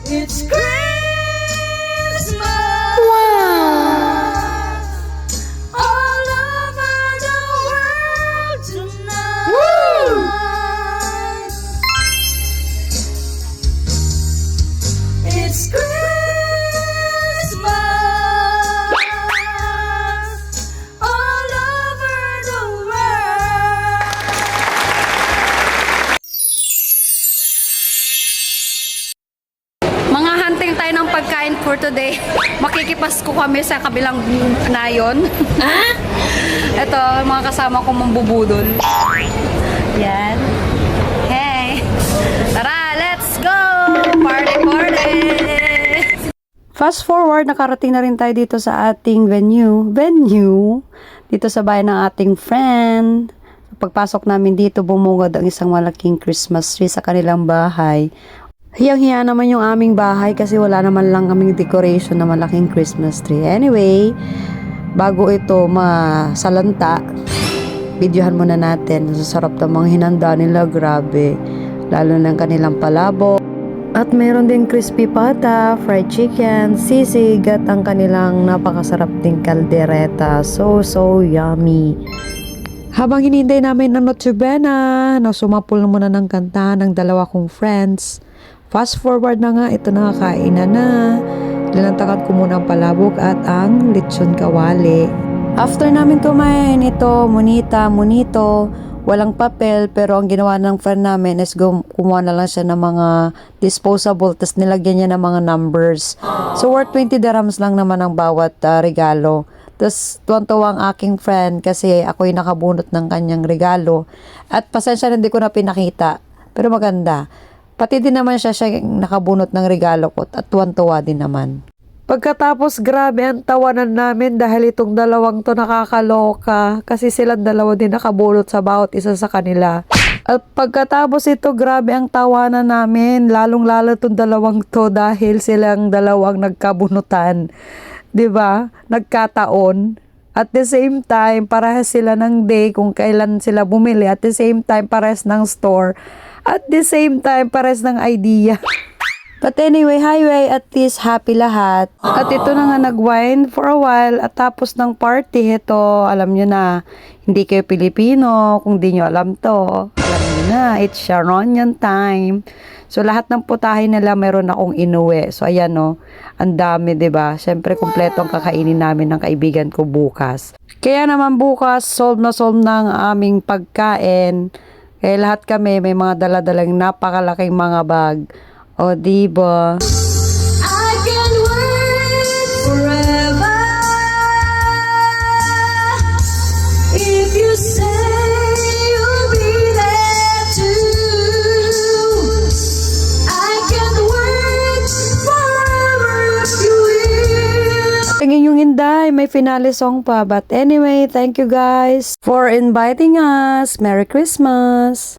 It's Christmas. Wow! All over the world tonight. Woo! It's Christmas. All over the world. Mga hunting tayo ng pagkain for today. Makikipasko kami sa kabilang nayon. Ito, mga kasama ko mambubudol. Yan. Hey! Tara, let's go! Party, party! Fast forward, nakarating na rin tayo dito sa ating venue. Dito sa bahay ng ating friend. Pagpasok namin dito, bumungad ang isang malaking Christmas tree sa kanilang bahay. Hiyang-hiya naman yung aming bahay kasi wala naman lang kaming decoration na malaking Christmas tree. Anyway, bago ito masalanta, videohan muna natin. Sarap ng mga hinanda nila, grabe. Lalo ng kanilang palabok. At meron din crispy pata, fried chicken, sisig at ang kanilang napakasarap ding kaldereta. So yummy. Habang hinintay namin ng Noche Buena, sumapul na muna ng kanta ng dalawa kong friends. Fast forward na nga, ito na kainan na. Linantakan ko muna ang palabok at ang lechon kawali. After namin kumain ito, monito, walang papel, pero ang ginawa ng friend namin is kumuha na lang siya ng mga disposable, tas nilagyan niya ng mga numbers. So worth 20 dirhams lang naman ang bawat regalo. Tapos tuwan-tuwa ang aking friend kasi ako'y nakabunot ng kanyang regalo. At pasensya na hindi ko na pinakita, pero maganda. Pati din naman siya nakabunot ng regalo ko at tuwan-tuwa din naman. Pagkatapos grabe ang tawanan namin dahil itong dalawang to nakakaloka kasi silang dalawa din nakabunot sa bawat isa sa kanila. At pagkatapos ito grabe ang tawanan namin, lalong-lalo itong dalawang to dahil silang dalawang nagkabunutan. 'Di ba? Nagkataon. At the same time, parehas sila ng day kung kailan sila bumili. At the same time, parehas ng store. At the same time, parehas ng idea. But anyway, highway, at least happy lahat. At ito na nga nag-wine for a while. At tapos ng party, ito, alam nyo na, hindi kayo Pilipino. Kung di nyo alam to, alam nyo na, it's Sharonian time. So, lahat ng putahe nila, meron akong inuwi. So, ayan no, ang dami, ba diba? Siyempre, kumpleto ang kakainin namin ng kaibigan ko bukas. Kaya naman bukas, solve na ang aming pagkain. Kaya lahat kami, may mga daladalang napakalaking mga bag. O, diba? I can wait forever if you say you'll be there too. I can wait forever if you will. Tingin yung Inday, may finale song pa. But anyway, thank you guys for inviting us. Merry Christmas!